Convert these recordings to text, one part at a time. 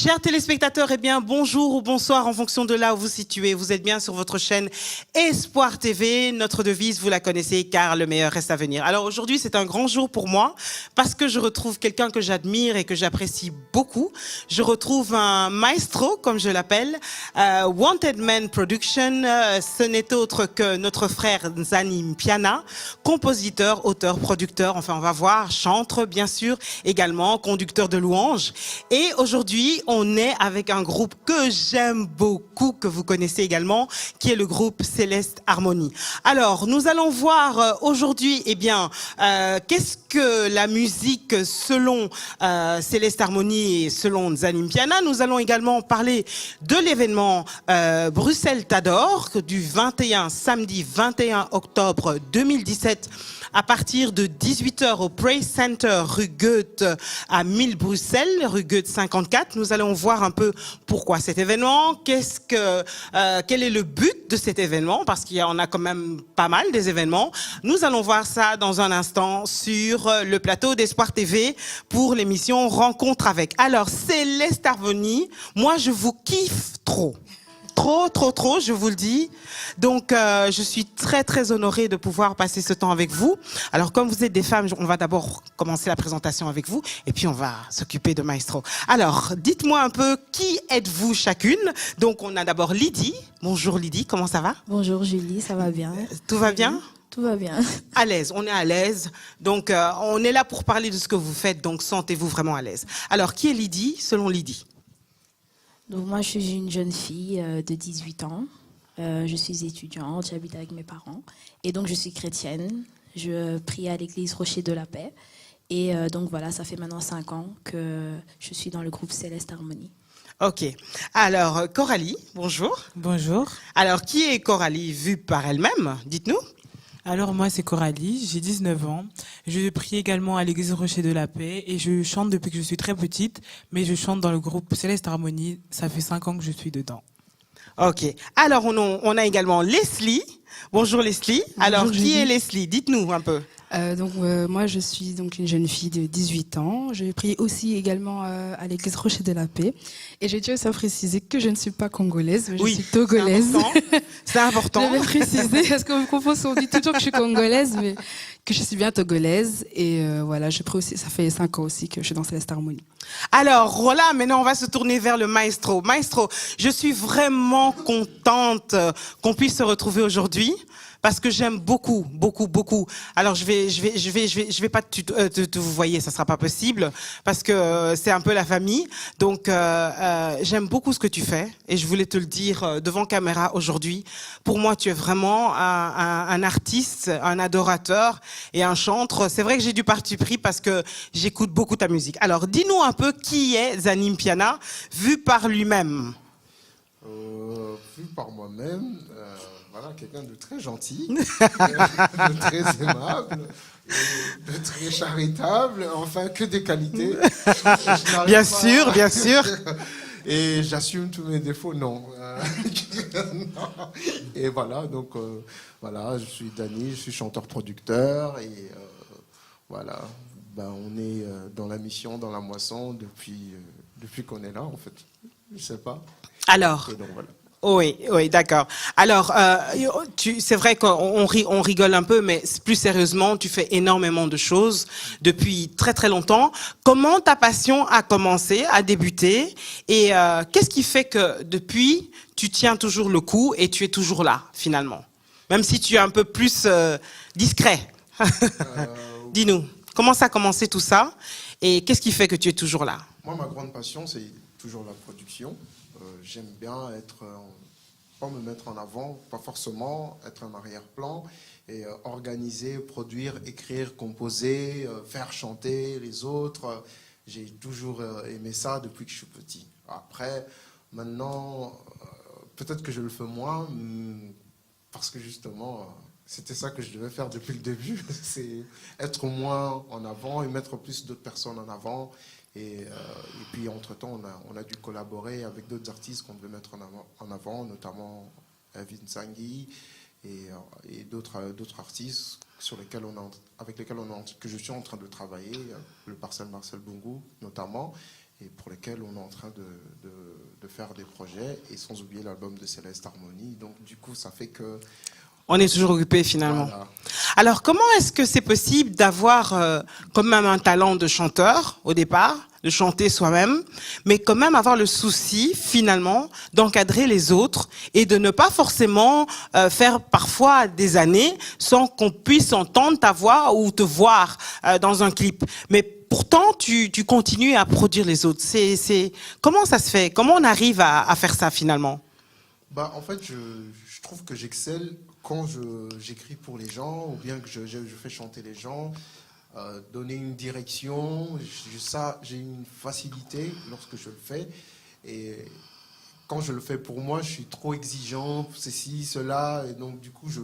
Chers téléspectateurs, eh bien, bonjour ou bonsoir en fonction de là où vous vous situez. Vous êtes bien sur votre chaîne Espoir TV. Notre devise, vous la connaissez, car le meilleur reste à venir. Alors aujourd'hui, c'est un grand jour pour moi parce que je retrouve quelqu'un que j'admire et que j'apprécie beaucoup. Je retrouve un maestro, comme je l'appelle, Wanted Man Production. Ce n'est autre que notre frère Nzani Mpiana, compositeur, auteur, producteur, enfin on va voir, chantre bien sûr, également conducteur de louanges. Et aujourd'hui, on est avec un groupe que j'aime beaucoup, que vous connaissez également, qui est le groupe Céleste Harmonie. Alors, nous allons voir aujourd'hui, eh bien, qu'est-ce que la musique selon Céleste Harmonie et selon Nzani Mpiana. Nous allons également parler de l'événement Bruxelles t'adore, du samedi 21 octobre 2017, à partir de 18h au Praise Center rue Goethe à 1000 Bruxelles, rue Goethe 54. Nous allons voir un peu pourquoi cet événement, quel est le but de cet événement, parce qu'il y en a quand même pas mal des événements. Nous allons voir ça dans un instant sur le plateau d'Espoir TV pour l'émission Rencontre avec. Alors, Céleste Harmonie, moi je vous kiffe trop. Trop, je vous le dis. Donc, je suis très honorée de pouvoir passer ce temps avec vous. Alors, comme vous êtes des femmes, on va d'abord commencer la présentation avec vous et puis on va s'occuper de Maestro. Alors, dites-moi un peu, qui êtes-vous chacune? Donc, on a d'abord Lydie. Bonjour Lydie, comment ça va? Bonjour Julie, ça va bien? Tout va bien? Tout va bien. À l'aise, on est à l'aise. Donc, on est là pour parler de ce que vous faites, donc sentez-vous vraiment à l'aise. Alors, qui est Lydie, selon Lydie? Donc moi, je suis une jeune fille de 18 ans. Je suis étudiante, j'habite avec mes parents. Et donc, je suis chrétienne. Je prie à l'église Rocher de la Paix. Et donc voilà, ça fait maintenant 5 ans que je suis dans le groupe Céleste Harmonie. Ok. Alors, Coralie, bonjour. Bonjour. Alors, qui est Coralie vue par elle-même? Dites-nous. Alors moi c'est Coralie, j'ai 19 ans. Je prie également à l'église Rocher de la Paix et je chante depuis que je suis très petite, mais je chante dans le groupe Céleste Harmonie. Ça fait 5 ans que je suis dedans. Ok. Alors, on a également Leslie. Bonjour Leslie. Alors, Bonjour, qui Julie. est Leslie? Dites-nous un peu. Moi, je suis donc une jeune fille de 18 ans. Je prie aussi également à l'église Rocher de la Paix. Et je tiens aussi à préciser que je ne suis pas congolaise, mais je suis togolaise. C'est important. Je vais préciser, parce qu'on me confond, on dit toujours que je suis congolaise, mais que je suis bien togolaise. Et voilà, je prie aussi, ça fait 5 ans aussi que je suis dans Céleste Harmonie. Alors, voilà, maintenant on va se tourner vers le maestro. Maestro, je suis vraiment contente qu'on puisse se retrouver aujourd'hui. Parce que j'aime beaucoup. Alors je vais pas te vous voyez, ça sera pas possible parce que c'est un peu la famille. Donc j'aime beaucoup ce que tu fais et je voulais te le dire devant caméra aujourd'hui. Pour moi, tu es vraiment un artiste, un adorateur et un chantre. C'est vrai que j'ai du parti pris parce que j'écoute beaucoup ta musique. Alors dis-nous un peu qui est Nzani Mpiana vu par lui-même. Vu par moi-même, voilà, quelqu'un de très gentil, de très aimable, de très charitable, enfin que des qualités. Bien sûr. Et j'assume tous mes défauts, non. Non. Et voilà, donc voilà, je suis Dany, je suis chanteur-producteur et voilà, on est dans la mission, dans la moisson depuis qu'on est là en fait. Je sais pas. Alors. Et donc voilà. Oui, d'accord. Alors, c'est vrai qu'on rigole un peu, mais plus sérieusement, tu fais énormément de choses depuis très longtemps. Comment ta passion a commencé, a débuté, et qu'est-ce qui fait que depuis, tu tiens toujours le coup et tu es toujours là, finalement, même si tu es un peu plus discret. Dis-nous, comment ça a commencé tout ça, et qu'est-ce qui fait que tu es toujours là? Moi, ma grande passion, c'est toujours la production. J'aime bien pas me mettre en avant, pas forcément être un arrière-plan, et organiser, produire, écrire, composer, faire chanter les autres. J'ai toujours aimé ça depuis que je suis petit. Après, maintenant, peut-être que je le fais moins, parce que justement, c'était ça que je devais faire depuis le début, c'est être moins en avant et mettre plus d'autres personnes en avant. Et puis, entre-temps, on a dû collaborer avec d'autres artistes qu'on devait mettre en avant, notamment Evin Sangui et d'autres artistes avec lesquels que je suis en train de travailler, le Parcel Marcel Bungu notamment. et pour lesquels on est en train de faire des projets, et sans oublier l'album de Céleste Harmonie. Donc du coup, ça fait que... On est toujours occupé finalement. Voilà. Alors, comment est-ce que c'est possible d'avoir quand même un talent de chanteur au départ, de chanter soi-même, mais quand même avoir le souci finalement d'encadrer les autres et de ne pas forcément faire parfois des années sans qu'on puisse entendre ta voix ou te voir dans un clip. Mais pourtant, tu continues à produire les autres. Comment ça se fait? Comment on arrive à faire ça finalement? En fait, je trouve que j'excelle quand j'écris pour les gens, ou bien que je fais chanter les gens, donner une direction. J'ai une facilité lorsque je le fais. Et quand je le fais pour moi, je suis trop exigeant, ceci, cela. Et donc, du coup, je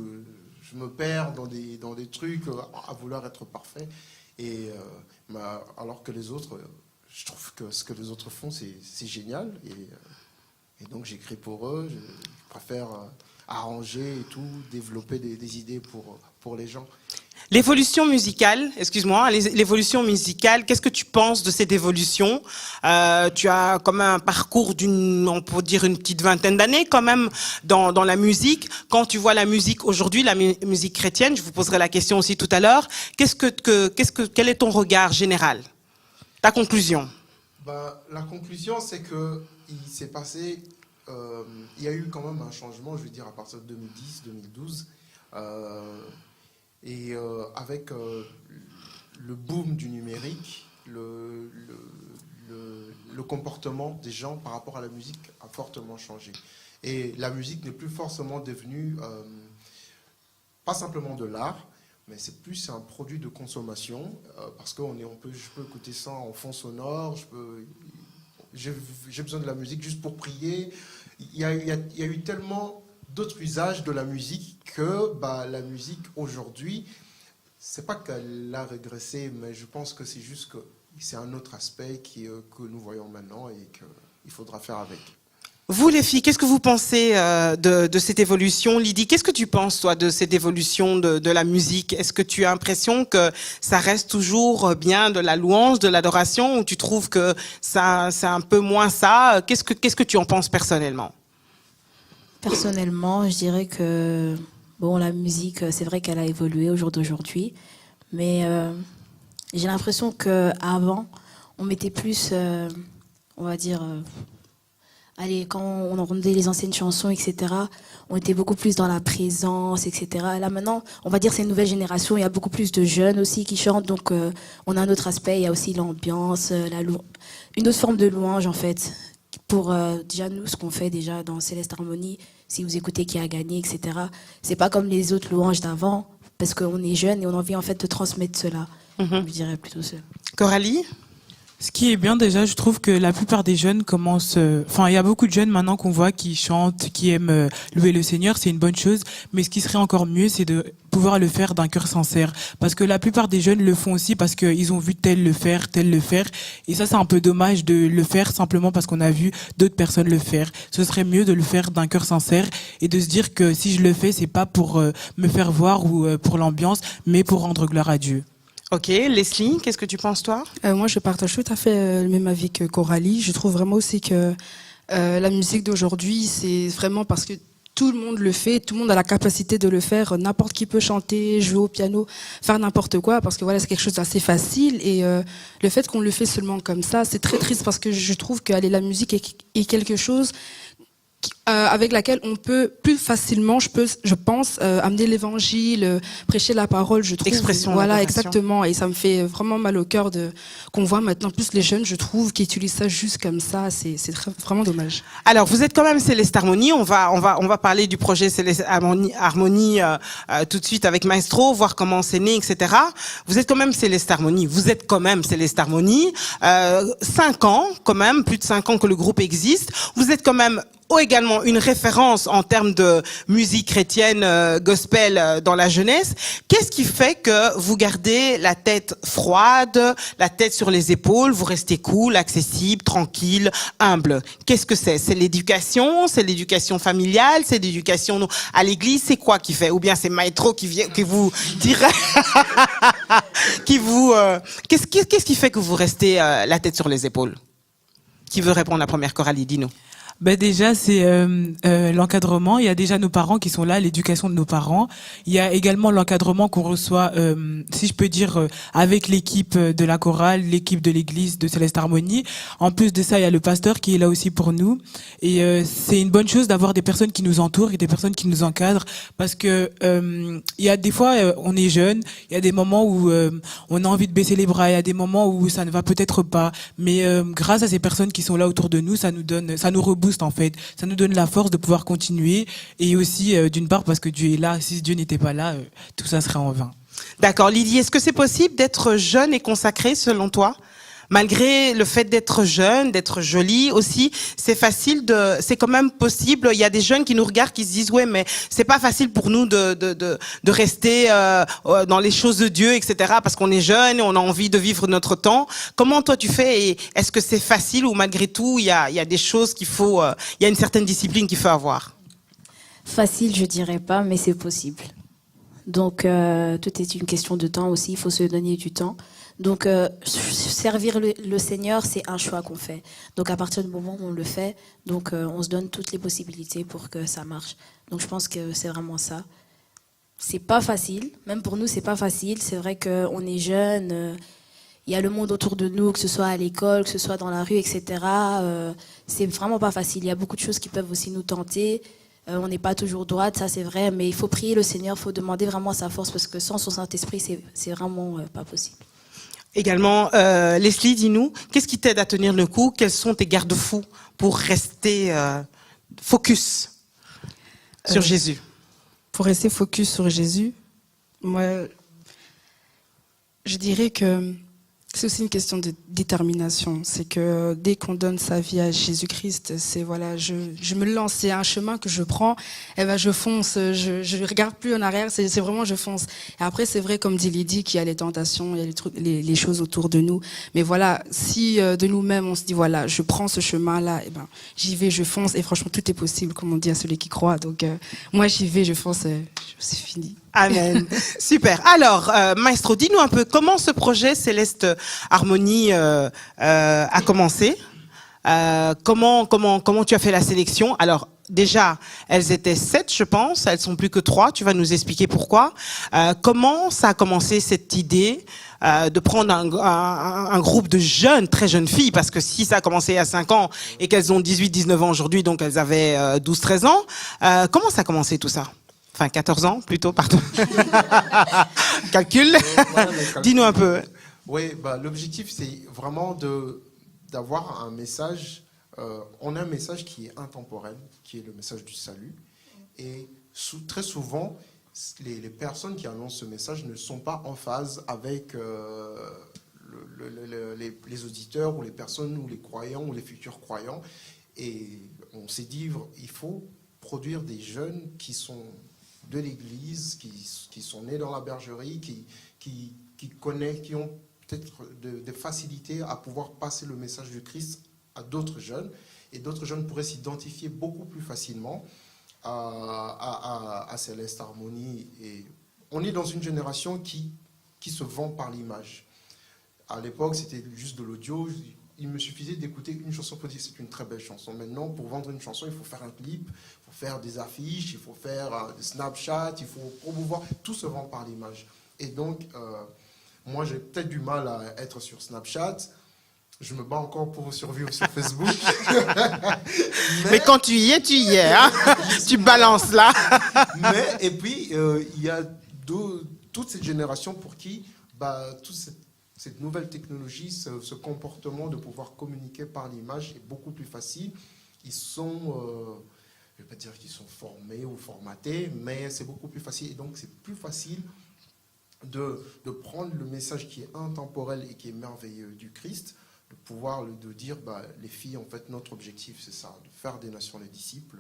me perds dans des trucs à vouloir être parfait. Et alors que les autres, je trouve que ce que les autres font, c'est génial. Et donc, j'écris pour eux. Je préfère arranger et tout, développer des idées pour les gens. L'évolution musicale, excuse-moi, l'évolution musicale, qu'est-ce que tu penses de cette évolution? Tu as comme un parcours on peut dire une petite vingtaine d'années quand même dans la musique. Quand tu vois la musique aujourd'hui, la musique chrétienne, je vous poserai la question aussi tout à l'heure, quel est ton regard général? Ta conclusion? La conclusion, c'est que il s'est passé, il y a eu quand même un changement, je veux dire, à partir de 2010-2012. Avec le boom du numérique, le comportement des gens par rapport à la musique a fortement changé. Et la musique n'est plus forcément devenue, pas simplement de l'art, mais c'est plus un produit de consommation, parce que je peux écouter ça en fond sonore, j'ai besoin de la musique juste pour prier. Il y a eu tellement d'autres usages de la musique que la musique aujourd'hui, c'est pas qu'elle a régressé, mais je pense que c'est juste que c'est un autre aspect que nous voyons maintenant et qu'il faudra faire avec. Vous les filles, qu'est-ce que vous pensez de cette évolution? Lydie, qu'est-ce que tu penses toi de cette évolution de la musique? Est-ce que tu as l'impression que ça reste toujours bien de la louange, de l'adoration, ou tu trouves que ça, c'est un peu moins ça? Qu'est-ce que tu en penses personnellement? Personnellement, je dirais que la musique, c'est vrai qu'elle a évolué au jour d'aujourd'hui, mais j'ai l'impression qu'avant, on mettait plus, on va dire, quand on entendait les anciennes chansons, etc., on était beaucoup plus dans la présence, etc. Là maintenant, on va dire c'est une nouvelle génération, il y a beaucoup plus de jeunes aussi qui chantent, donc on a un autre aspect, il y a aussi l'ambiance, une autre forme de louange en fait. Pour déjà nous, ce qu'on fait déjà dans Céleste Harmonie, si vous écoutez Qui a gagné, etc., c'est pas comme les autres louanges d'avant, parce qu'on est jeunes et on a envie en fait de transmettre cela. Je dirais plutôt ça. Coralie? Ce qui est bien déjà, je trouve que la plupart des jeunes commencent... il y a beaucoup de jeunes maintenant qu'on voit qui chantent, qui aiment louer le Seigneur, c'est une bonne chose. Mais ce qui serait encore mieux, c'est de pouvoir le faire d'un cœur sincère. Parce que la plupart des jeunes le font aussi parce qu'ils ont vu tel le faire. Et ça, c'est un peu dommage de le faire simplement parce qu'on a vu d'autres personnes le faire. Ce serait mieux de le faire d'un cœur sincère et de se dire que si je le fais, c'est pas pour me faire voir ou pour l'ambiance, mais pour rendre gloire à Dieu. Ok, Leslie, qu'est-ce que tu penses toi? Moi, je partage tout à fait le même avis que Coralie. Je trouve vraiment aussi que la musique d'aujourd'hui, c'est vraiment parce que tout le monde le fait, tout le monde a la capacité de le faire. N'importe qui peut chanter, jouer au piano, faire n'importe quoi, parce que voilà, c'est quelque chose d'assez facile. Et le fait qu'on le fait seulement comme ça, c'est très triste parce que je trouve que la musique est quelque chose avec laquelle on peut plus facilement, je pense, amener l'évangile, prêcher la parole, je trouve. Expression, voilà, exactement. Et ça me fait vraiment mal au cœur qu'on voit maintenant plus les jeunes, je trouve, qui utilisent ça juste comme ça. C'est vraiment dommage. Alors, vous êtes quand même Céleste Harmonie. On va parler du projet Céleste Harmonie tout de suite avec Maestro, voir comment c'est né, etc. Vous êtes quand même Céleste Harmonie. 5 ans, quand même, plus de 5 ans que le groupe existe. Vous êtes quand même également une référence en termes de musique chrétienne, gospel dans la jeunesse. Qu'est-ce qui fait que vous gardez la tête froide, la tête sur les épaules, vous restez cool, accessible, tranquille, humble? Qu'est-ce que c'est? C'est l'éducation familiale, c'est l'éducation à l'église, c'est quoi qui fait? Ou bien c'est Maestro qui vous dirait, qu'est-ce qui fait que vous restez la tête sur les épaules? Qui veut répondre à la première, Coralie? Dis-nous. Ben déjà, c'est l'encadrement. Il y a déjà nos parents qui sont là, l'éducation de nos parents. Il y a également l'encadrement qu'on reçoit, si je peux dire, avec l'équipe de la chorale, l'équipe de l'église de Céleste Harmonie. En plus de ça, il y a le pasteur qui est là aussi pour nous. Et c'est une bonne chose d'avoir des personnes qui nous entourent et des personnes qui nous encadrent, parce que il y a des fois, on est jeune, il y a des moments où on a envie de baisser les bras, il y a des moments où ça ne va peut-être pas. Mais grâce à ces personnes qui sont là autour de nous, ça nous rebooste en fait. Ça nous donne la force de pouvoir continuer, et aussi d'une part parce que Dieu est là. Si Dieu n'était pas là, tout ça serait en vain. D'accord. Lydie, est-ce que c'est possible d'être jeune et consacré selon toi? Malgré le fait d'être jeune, d'être jolie aussi, c'est quand même possible. Il y a des jeunes qui nous regardent, qui se disent ouais, mais c'est pas facile pour nous de rester dans les choses de Dieu, etc. Parce qu'on est jeune et on a envie de vivre notre temps. Comment toi tu fais, et est-ce que c'est facile, ou malgré tout il y a des choses il y a une certaine discipline qu'il faut avoir? Facile, je dirais pas, mais c'est possible. Donc, tout est une question de temps aussi. Il faut se donner du temps. Donc, servir le Seigneur, c'est un choix qu'on fait. Donc, à partir du moment où on le fait, donc on se donne toutes les possibilités pour que ça marche. Donc, je pense que c'est vraiment ça. C'est pas facile. Même pour nous, c'est pas facile. C'est vrai qu'on est jeune. Il y a le monde autour de nous, que ce soit à l'école, que ce soit dans la rue, etc. C'est vraiment pas facile. Il y a beaucoup de choses qui peuvent aussi nous tenter. On n'est pas toujours droite, ça c'est vrai, mais il faut prier le Seigneur, il faut demander vraiment sa force, parce que sans son Saint-Esprit, c'est vraiment pas possible. Également, Leslie, dis-nous, qu'est-ce qui t'aide à tenir le coup? Quels sont tes garde-fous pour rester focus sur Jésus? Pour rester focus sur Jésus, moi, je dirais que c'est aussi une question de détermination. C'est que dès qu'on donne sa vie à Jésus-Christ, c'est voilà, je me lance, c'est un chemin que je prends, et ben je fonce, je regarde plus en arrière, c'est vraiment je fonce. Et après c'est vrai, comme dit Lydie, qu'il y a les tentations, il y a les trucs, les choses autour de nous. Mais voilà, si de nous-mêmes on se dit voilà, je prends ce chemin-là, et ben j'y vais, je fonce, et franchement tout est possible, comme on dit à celui qui croit. Donc moi j'y vais, je fonce, c'est fini. Amen. Super. Alors, Maestro, dis-nous un peu comment ce projet Céleste Harmonie a commencé. Comment tu as fait la sélection? Alors, déjà, elles étaient 7, je pense. Elles sont plus que 3. Tu vas nous expliquer pourquoi. Comment ça a commencé, cette idée de prendre un groupe de jeunes, très jeunes filles, parce que si ça a commencé à 5 ans et qu'elles ont 18-19 ans aujourd'hui, donc elles avaient 12-13 ans. Comment ça a commencé tout ça? Enfin, 14 ans, plutôt, pardon. Calcul. Dis-nous un peu. Oui, l'objectif, c'est vraiment d'avoir un message. On a un message qui est intemporel, qui est le message du salut. Et très souvent, les personnes qui annoncent ce message ne sont pas en phase avec les auditeurs, ou les personnes, ou les croyants, ou les futurs croyants. Et on s'est dit, il faut produire des jeunes qui sont de l'Église, qui sont nés dans la bergerie, qui ont peut-être des facilités à pouvoir passer le message du Christ à d'autres jeunes, et d'autres jeunes pourraient s'identifier beaucoup plus facilement à Céleste Harmonie. Et on est dans une génération qui se vend par l'image. À l'époque, c'était juste de l'audio. Il me suffisait d'écouter une chanson pour dire c'est une très belle chanson. Maintenant, pour vendre une chanson, il faut faire un clip, il faut faire des affiches, il faut faire des Snapchat, il faut promouvoir. Tout se vend par l'image. Et donc, moi, j'ai peut-être du mal à être sur Snapchat. Je me bats encore pour survivre sur Facebook. Mais quand tu y es, hein. Tu balances là. Et puis, il y a toute cette génération pour qui toute cette nouvelle technologie, ce comportement de pouvoir communiquer par l'image est beaucoup plus facile. Ils sont, je ne vais pas dire qu'ils sont formés ou formatés, mais c'est beaucoup plus facile. Et donc, c'est plus facile de prendre le message qui est intemporel et qui est merveilleux du Christ, de pouvoir de dire, les filles, en fait, notre objectif, c'est ça, de faire des nations les disciples.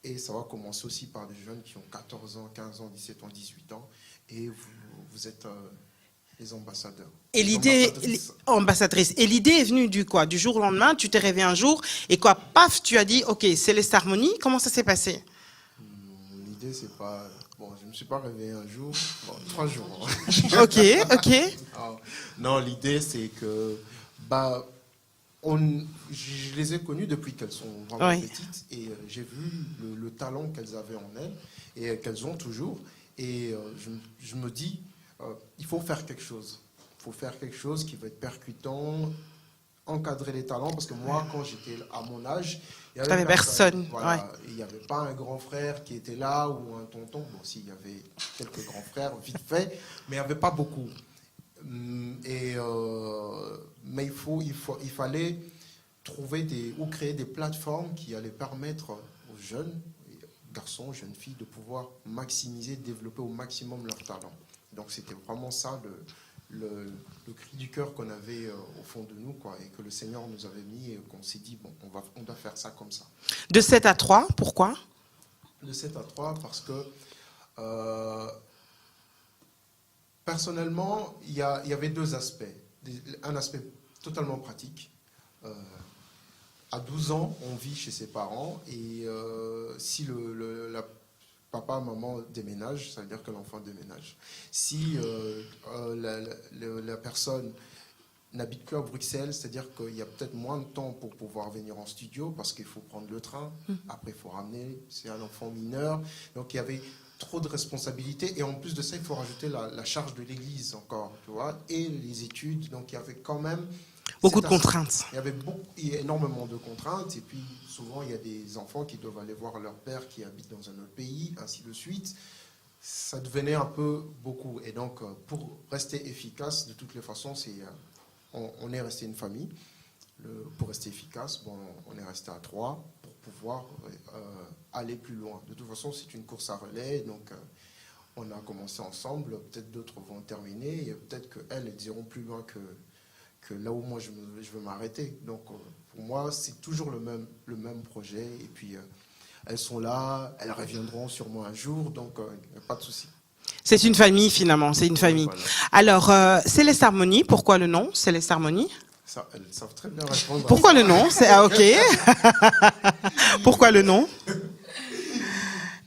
Et ça va commencer aussi par des jeunes qui ont 14 ans, 15 ans, 17 ans, 18 ans. Et vous êtes les ambassadeurs. Et l'idée, ambassadrice. Et l'idée est venue du quoi? Du jour au lendemain, tu t'es réveillé un jour, et quoi, paf, tu as dit, ok, Céleste Harmonie. Comment ça s'est passé? L'idée, c'est pas... Bon, je ne me suis pas réveillé un jour, 3 jours. Ok. Non, l'idée, c'est que... je les ai connues depuis qu'elles sont vraiment Oui. petites et j'ai vu le talent qu'elles avaient en elles et qu'elles ont toujours. Et je me dis, il faut faire quelque chose. Il faut faire quelque chose qui va être percutant, encadrer les talents, parce que moi, quand j'étais à mon âge, il y avait personne. Voilà, Ouais. il n'y avait pas un grand frère qui était là ou un tonton. Bon, si, il y avait quelques grands frères, vite fait, mais il n'y avait pas beaucoup. Mais il fallait trouver ou créer des plateformes qui allaient permettre aux jeunes, garçons, jeunes filles, de pouvoir maximiser, développer au maximum leur talent. Donc c'était vraiment ça le cri du cœur qu'on avait au fond de nous, quoi, et que le Seigneur nous avait mis et qu'on s'est dit, bon, on doit faire ça comme ça. De 7 à 3, pourquoi? De 7 à 3 parce que personnellement, il y avait deux aspects. Un aspect totalement pratique. À 12 ans, on vit chez ses parents et si papa, maman déménage, ça veut dire que l'enfant déménage. Si la personne n'habite que à Bruxelles, c'est-à-dire qu'il y a peut-être moins de temps pour pouvoir venir en studio parce qu'il faut prendre le train, après il faut ramener, c'est un enfant mineur. Donc il y avait trop de responsabilités et en plus de ça, il faut rajouter la charge de l'église encore, tu vois, et les études. Donc il y avait quand même Beaucoup de contraintes. Il y a énormément de contraintes et puis souvent il y a des enfants qui doivent aller voir leur père qui habite dans un autre pays, ainsi de suite. Ça devenait un peu beaucoup et donc pour rester efficace, de toutes les façons, on est resté une famille. Pour rester efficace, bon, on est resté à 3 pour pouvoir aller plus loin. De toute façon, c'est une course à relais, donc on a commencé ensemble, peut-être d'autres vont terminer, et peut-être qu'elles iront plus loin que là où moi je veux m'arrêter. Donc pour moi, c'est toujours le même projet, et puis elles sont là, elles reviendront sûrement un jour, donc pas de souci. C'est une famille finalement, c'est une famille. Voilà. Alors, Céleste Harmonie, pourquoi le nom Céleste Harmonie? Ça, elles savent très bien répondre. Pourquoi le nom? Ok. Pourquoi le nom?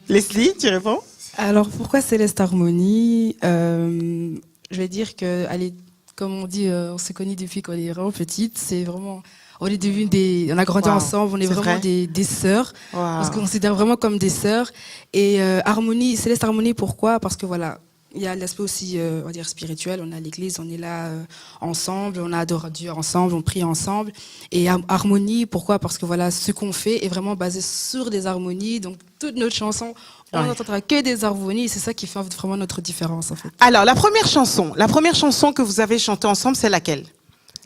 Leslie, tu réponds? Alors, pourquoi Céleste Harmonie Je vais dire que, allez, comme on dit, on se connaît depuis qu'on est vraiment petite. C'est vraiment, on est devenus on a grandi ensemble. On est vraiment vrai. des sœurs. Wow. On se considère vraiment comme des sœurs. Et Harmonie, Céleste Harmonie, pourquoi? Parce que voilà, il y a l'aspect aussi, on va dire, spirituel. On est à l'église, on est là ensemble, on adore Dieu ensemble, on prie ensemble. Et harmonie, pourquoi? Parce que voilà, ce qu'on fait est vraiment basé sur des harmonies. Donc, toutes nos chansons, on n'entendra que des harmonies. C'est ça qui fait vraiment notre différence, en fait. Alors, la première chanson que vous avez chantée ensemble, c'est laquelle?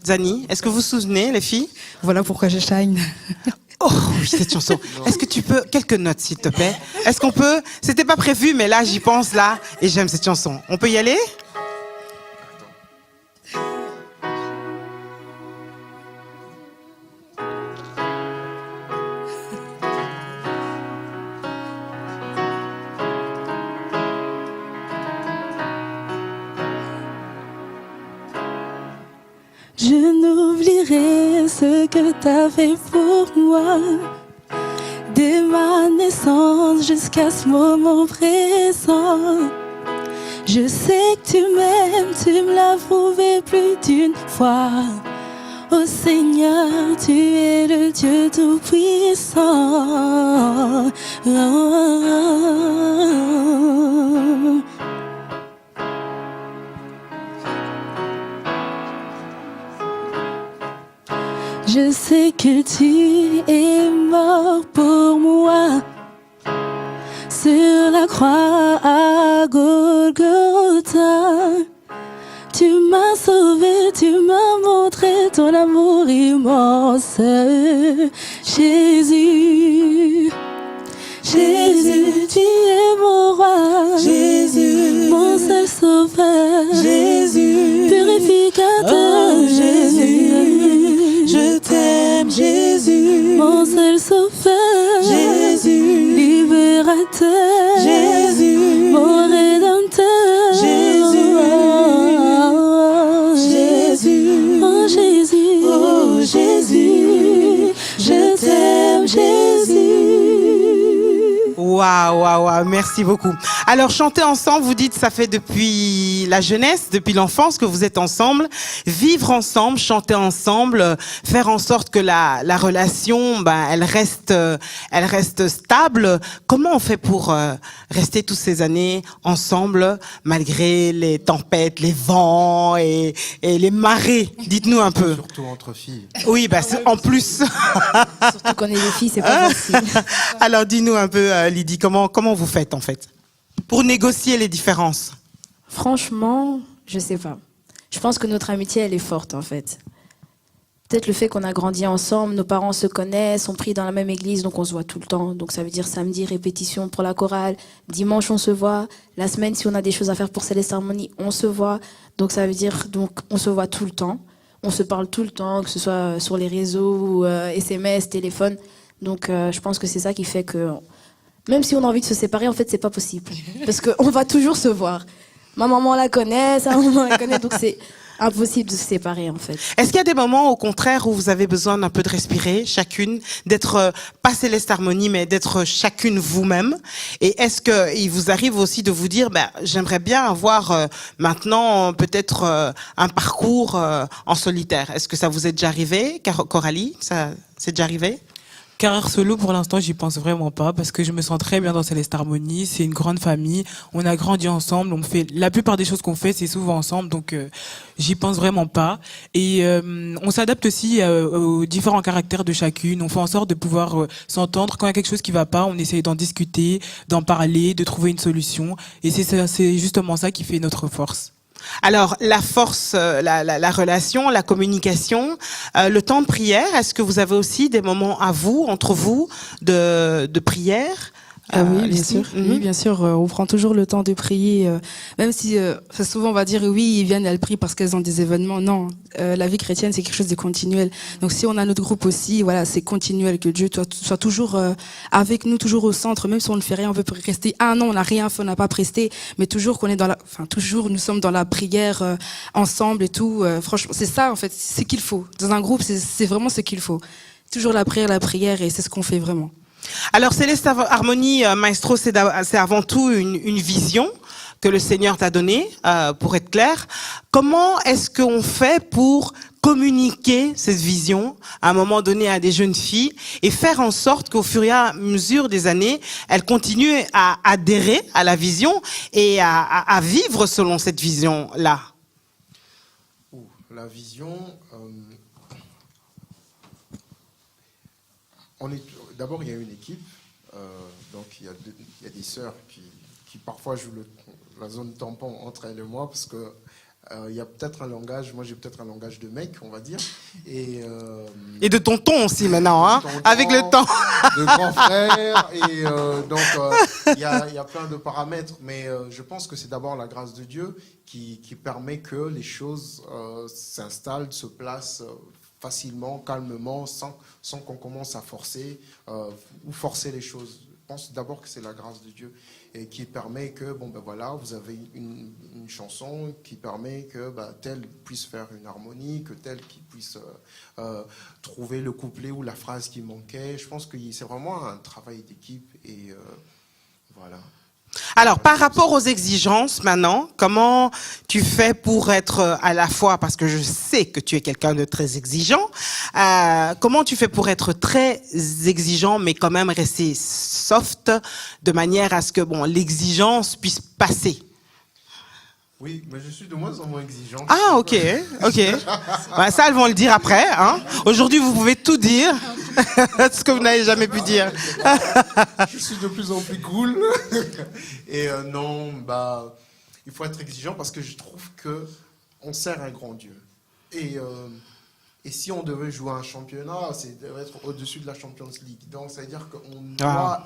Zani, est-ce que vous vous souvenez, les filles? Voilà pourquoi je shine. Oh, oui, cette chanson. Est-ce que tu peux, quelques notes, s'il te plaît? Est-ce qu'on peut, c'était pas prévu, mais là, j'y pense, là, et j'aime cette chanson. On peut y aller? Je n'oublierai ce que t'as fait pour moi, dès ma naissance jusqu'à ce moment présent. Je sais que tu m'aimes, tu me l'as prouvé plus d'une fois. Oh Seigneur, tu es le Dieu tout-puissant. Je sais que tu es mort pour moi sur la croix à Golgotha. Tu m'as sauvé, tu m'as montré ton amour immense. Jésus, Jésus, tu es mon roi. Jésus, mon seul sauveur. Jésus, purificateur. Oh, Jésus, je t'aime. Jésus, mon seul sauveur. Jésus, libérateur. Jésus, mon rédempteur. Jésus, Jésus, oh Jésus, oh Jésus, je t'aime Jésus. Waouh, waouh, waouh, merci beaucoup. Alors, chanter ensemble, vous dites, ça fait depuis la jeunesse, depuis l'enfance que vous êtes ensemble. Vivre ensemble, chanter ensemble, faire en sorte que la relation, elle reste stable. Comment on fait pour rester toutes ces années ensemble, malgré les tempêtes, les vents et les marées? Dites-nous un peu. Surtout entre filles. Oui, en plus. Surtout qu'on est des filles, c'est pas facile. Alors, dis-nous un peu, Lydie, comment vous faites, en fait, pour négocier les différences? Franchement, je sais pas. Je pense que notre amitié, elle est forte, en fait. Peut-être le fait qu'on a grandi ensemble, nos parents se connaissent, on prie dans la même église, donc on se voit tout le temps. Donc ça veut dire samedi, répétition pour la chorale. Dimanche, on se voit. La semaine, si on a des choses à faire pour Céleste Harmonie, on se voit. Donc ça veut dire, on se voit tout le temps. On se parle tout le temps, que ce soit sur les réseaux, ou, SMS, téléphone. Donc je pense que c'est ça qui fait que, même si on a envie de se séparer, en fait, c'est pas possible. Parce qu'on va toujours se voir. Ma maman la connaît, sa maman la connaît, donc c'est impossible de se séparer, en fait. Est-ce qu'il y a des moments, au contraire, où vous avez besoin d'un peu de respirer, chacune, d'être, pas Céleste Harmonie, mais d'être chacune vous-même? Et est-ce qu'il vous arrive aussi de vous dire, j'aimerais bien avoir maintenant peut-être un parcours en solitaire? Est-ce que ça vous est déjà arrivé, Coralie? Ça c'est déjà arrivé? Carrière solo, pour l'instant, j'y pense vraiment pas parce que je me sens très bien dans Céleste Harmonie. C'est une grande famille. On a grandi ensemble. On fait la plupart des choses qu'on fait, c'est souvent ensemble. Donc, j'y pense vraiment pas. Et on s'adapte aussi aux différents caractères de chacune. On fait en sorte de pouvoir s'entendre. Quand il y a quelque chose qui va pas, on essaye d'en discuter, d'en parler, de trouver une solution. Et c'est justement ça qui fait notre force. Alors, la force, la relation, la communication, le temps de prière, est-ce que vous avez aussi des moments à vous, entre vous, de prière? Oui, bien sûr. Oui, bien sûr. On prend toujours le temps de prier, même si souvent on va dire oui, ils viennent, elles prient parce qu'elles ont des événements. Non, la vie chrétienne c'est quelque chose de continuel. Donc si on a notre groupe aussi, voilà, c'est continuel, que Dieu soit toujours avec nous, toujours au centre. Même si on ne fait rien, on peut rester un an, on n'a rien fait, on n'a pas presté, mais toujours qu'on est toujours nous sommes dans la prière ensemble et tout. Franchement, c'est ça en fait, c'est ce qu'il faut. Dans un groupe, c'est vraiment ce qu'il faut. Toujours la prière, et c'est ce qu'on fait vraiment. Alors, Céleste Harmonie, Maestro, c'est avant tout une vision que le Seigneur t'a donnée, pour être clair. Comment est-ce qu'on fait pour communiquer cette vision à un moment donné à des jeunes filles et faire en sorte qu'au fur et à mesure des années, elles continuent à adhérer à la vision et à vivre selon cette vision-là? La vision... D'abord, il y a une équipe, donc il y a des sœurs qui parfois jouent la zone tampon entre elles et moi, parce que il y a peut-être un langage, moi j'ai peut-être un langage de mec, on va dire. Et de tonton aussi maintenant, hein, tonton, avec le temps. De grand frère, et donc il y a plein de paramètres, mais je pense que c'est d'abord la grâce de Dieu qui permet que les choses s'installent, se placent facilement, calmement, sans qu'on commence à forcer ou forcer les choses. Je pense d'abord que c'est la grâce de Dieu et qui permet que, voilà, vous avez une chanson qui permet que tel puisse faire une harmonie, que tel qui puisse trouver le couplet ou la phrase qui manquait. Je pense que c'est vraiment un travail d'équipe et voilà. Alors, par rapport aux exigences, maintenant, comment tu fais pour être à la fois, parce que je sais que tu es quelqu'un de très exigeant, comment tu fais pour être très exigeant, mais quand même rester soft, de manière à ce que l'exigence puisse passer? Oui, mais je suis de moins en moins exigeant. Ah, ok. Ça, elles vont le dire après. Hein. Aujourd'hui, vous pouvez tout dire, ce que vous n'avez jamais pu dire. Je suis de plus en plus cool. Et non, il faut être exigeant parce que je trouve que on sert un grand Dieu. Et si on devait jouer un championnat, c'est d'être au-dessus de la Champions League. Donc, ça veut dire qu'on doit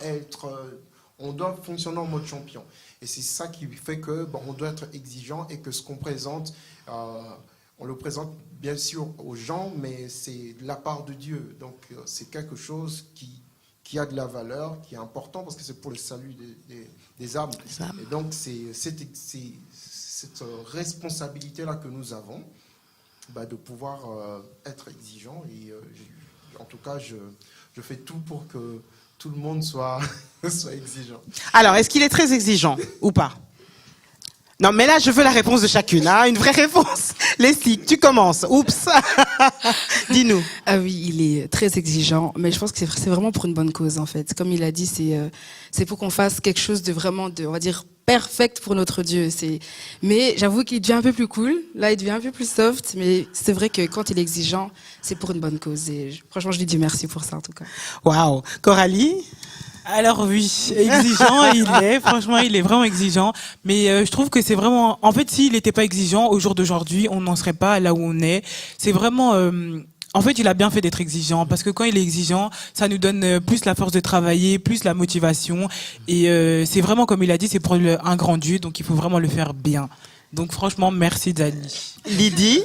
on doit fonctionner en mode champion. Et c'est ça qui fait que on doit être exigeant et que ce qu'on présente, on le présente bien sûr aux gens, mais c'est de la part de Dieu. Donc c'est quelque chose qui a de la valeur, qui est important parce que c'est pour le salut des âmes. Et donc c'est cette responsabilité-là que nous avons, de pouvoir être exigeant. Et en tout cas, je fais tout pour que tout le monde soit, soit exigeant. Alors, est-ce qu'il est très exigeant ou pas? Non, mais là, je veux la réponse de chacune, hein, une vraie réponse. Leslie, tu commences. Oups. Dis-nous. Ah oui, il est très exigeant, mais je pense que c'est vraiment pour une bonne cause en fait. Comme il a dit, c'est pour qu'on fasse quelque chose de vraiment, on va dire, perfect pour notre Dieu. Mais j'avoue qu'il devient un peu plus cool. Là, il devient un peu plus soft, mais c'est vrai que quand il est exigeant, c'est pour une bonne cause. Et franchement, je lui dis merci pour ça en tout cas. Waouh. Coralie? Alors oui, exigeant, franchement, il est vraiment exigeant. Mais je trouve que c'est vraiment, en fait, s'il n'était pas exigeant au jour d'aujourd'hui, on n'en serait pas là où on est. C'est vraiment, en fait, il a bien fait d'être exigeant parce que quand il est exigeant, ça nous donne plus la force de travailler, plus la motivation. Et c'est vraiment, comme il a dit, c'est pour un grand Dieu, donc il faut vraiment le faire bien. Donc franchement, merci Dani. Lydie?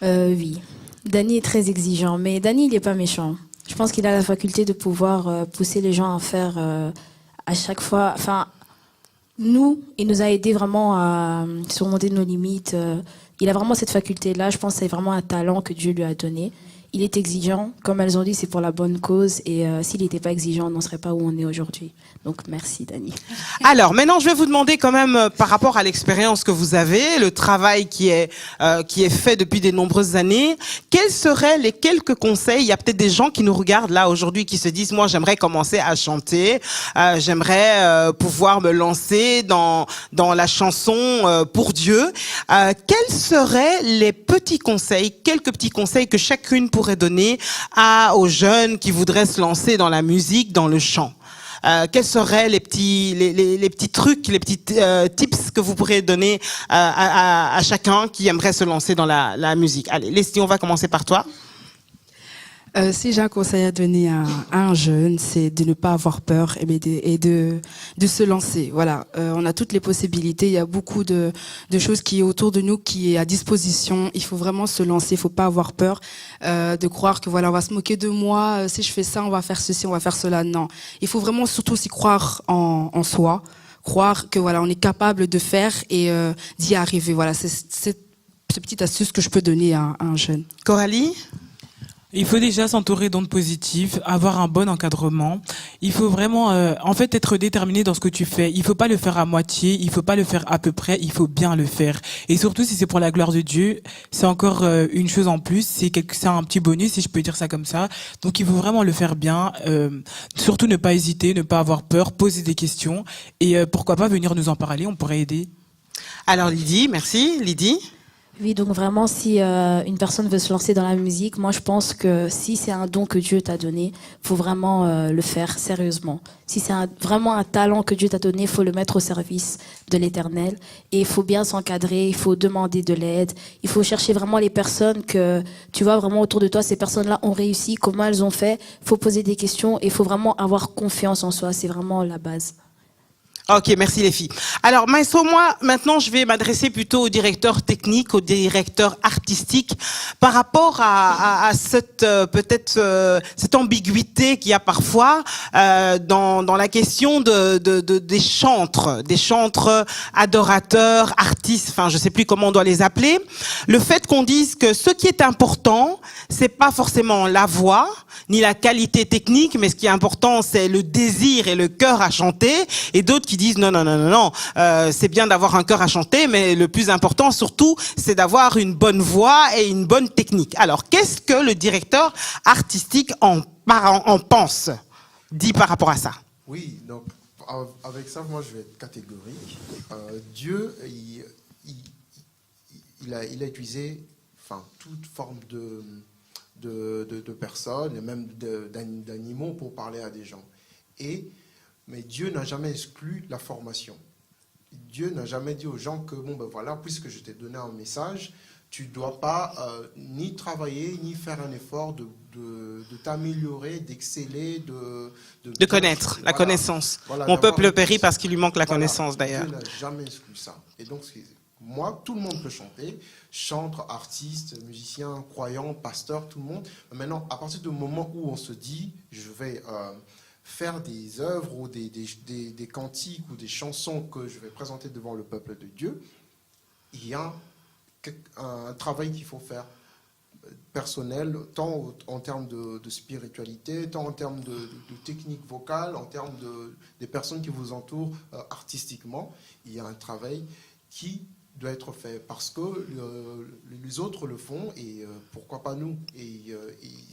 Oui. Dany est très exigeant, mais Dany, il n'est pas méchant. Je pense qu'il a la faculté de pouvoir pousser les gens à faire à chaque fois. Enfin, il nous a aidé vraiment à surmonter nos limites. Il a vraiment cette faculté-là. Je pense que c'est vraiment un talent que Dieu lui a donné. Il est exigeant. Comme elles ont dit, c'est pour la bonne cause. Et s'il n'était pas exigeant, on n'en serait pas où on est aujourd'hui. Donc, merci, Dany. Alors, maintenant, je vais vous demander quand même, par rapport à l'expérience que vous avez, le travail qui est fait depuis de nombreuses années, quels seraient les quelques conseils? Il y a peut-être des gens qui nous regardent là aujourd'hui qui se disent, moi, j'aimerais commencer à chanter, j'aimerais pouvoir me lancer dans la chanson pour Dieu. Quels seraient les petits conseils, quelques petits conseils que chacune pourrait donner aux jeunes qui voudraient se lancer dans la musique, dans le chant? Quels seraient les petits trucs, les petits tips que vous pourriez donner à chacun qui aimerait se lancer dans la musique? Allez, Leslie, on va commencer par toi. Si j'ai un conseil à donner à un jeune, c'est de ne pas avoir peur et de se lancer. Voilà, on a toutes les possibilités. Il y a beaucoup de choses qui est autour de nous, qui est à disposition. Il faut vraiment se lancer. Il faut pas avoir peur de croire que voilà, on va se moquer de moi. Si je fais ça, on va faire ceci, on va faire cela. Non, il faut vraiment surtout s'y croire en soi, croire que voilà, on est capable de faire et d'y arriver. Voilà, c'est cette petite astuce que je peux donner à un jeune. Coralie? Il faut déjà s'entourer d'ondes positives, avoir un bon encadrement. Il faut vraiment, en fait, être déterminé dans ce que tu fais. Il faut pas le faire à moitié, il faut pas le faire à peu près, il faut bien le faire. Et surtout, si c'est pour la gloire de Dieu, c'est encore une chose en plus. C'est un petit bonus, si je peux dire ça comme ça. Donc, il faut vraiment le faire bien. Surtout, ne pas hésiter, ne pas avoir peur, poser des questions et pourquoi pas venir nous en parler. On pourrait aider. Alors Lydie, merci. Lydie? Oui, donc vraiment, si une personne veut se lancer dans la musique, moi je pense que si c'est un don que Dieu t'a donné, faut vraiment le faire sérieusement. Si c'est vraiment un talent que Dieu t'a donné, il faut le mettre au service de l'Éternel. Et il faut bien s'encadrer, il faut demander de l'aide, il faut chercher vraiment les personnes que tu vois vraiment autour de toi, ces personnes-là ont réussi, comment elles ont fait. Il faut poser des questions et il faut vraiment avoir confiance en soi, c'est vraiment la base. Ok, merci les filles. Alors, Maestro, moi, maintenant, je vais m'adresser plutôt au directeur technique, au directeur artistique, par rapport à cette peut-être cette ambiguïté qu'il y a parfois dans la question des chantres adorateurs, artistes, enfin, je sais plus comment on doit les appeler. Le fait qu'on dise que ce qui est important, c'est pas forcément la voix ni la qualité technique, mais ce qui est important, c'est le désir et le cœur à chanter, et d'autres qui disent non, c'est bien d'avoir un cœur à chanter, mais le plus important surtout, c'est d'avoir une bonne voix et une bonne technique. Alors, qu'est-ce que le directeur artistique en pense, dit par rapport à ça? Oui, donc avec ça, moi je vais être catégorique. Dieu, il a utilisé toute forme de personnes et même d'animaux pour parler à des gens. Mais Dieu n'a jamais exclu la formation. Dieu n'a jamais dit aux gens que, voilà, puisque je t'ai donné un message, tu ne dois pas ni travailler, ni faire un effort de t'améliorer, d'exceller, de connaître, la connaissance. Voilà, mon peuple périt parce qu'il lui manque la connaissance, d'ailleurs. Dieu n'a jamais exclu ça. Et donc, moi, tout le monde peut chanter, chantre, artiste, musicien, croyant, pasteur, tout le monde. Mais maintenant, à partir du moment où on se dit, je vais faire des œuvres ou des cantiques ou des chansons que je vais présenter devant le peuple de Dieu, il y a un travail qu'il faut faire. personnel, tant en termes de spiritualité, tant en termes de technique vocale, en termes des personnes qui vous entourent artistiquement. Il y a un travail qui doit être fait parce que les autres le font et pourquoi pas nous et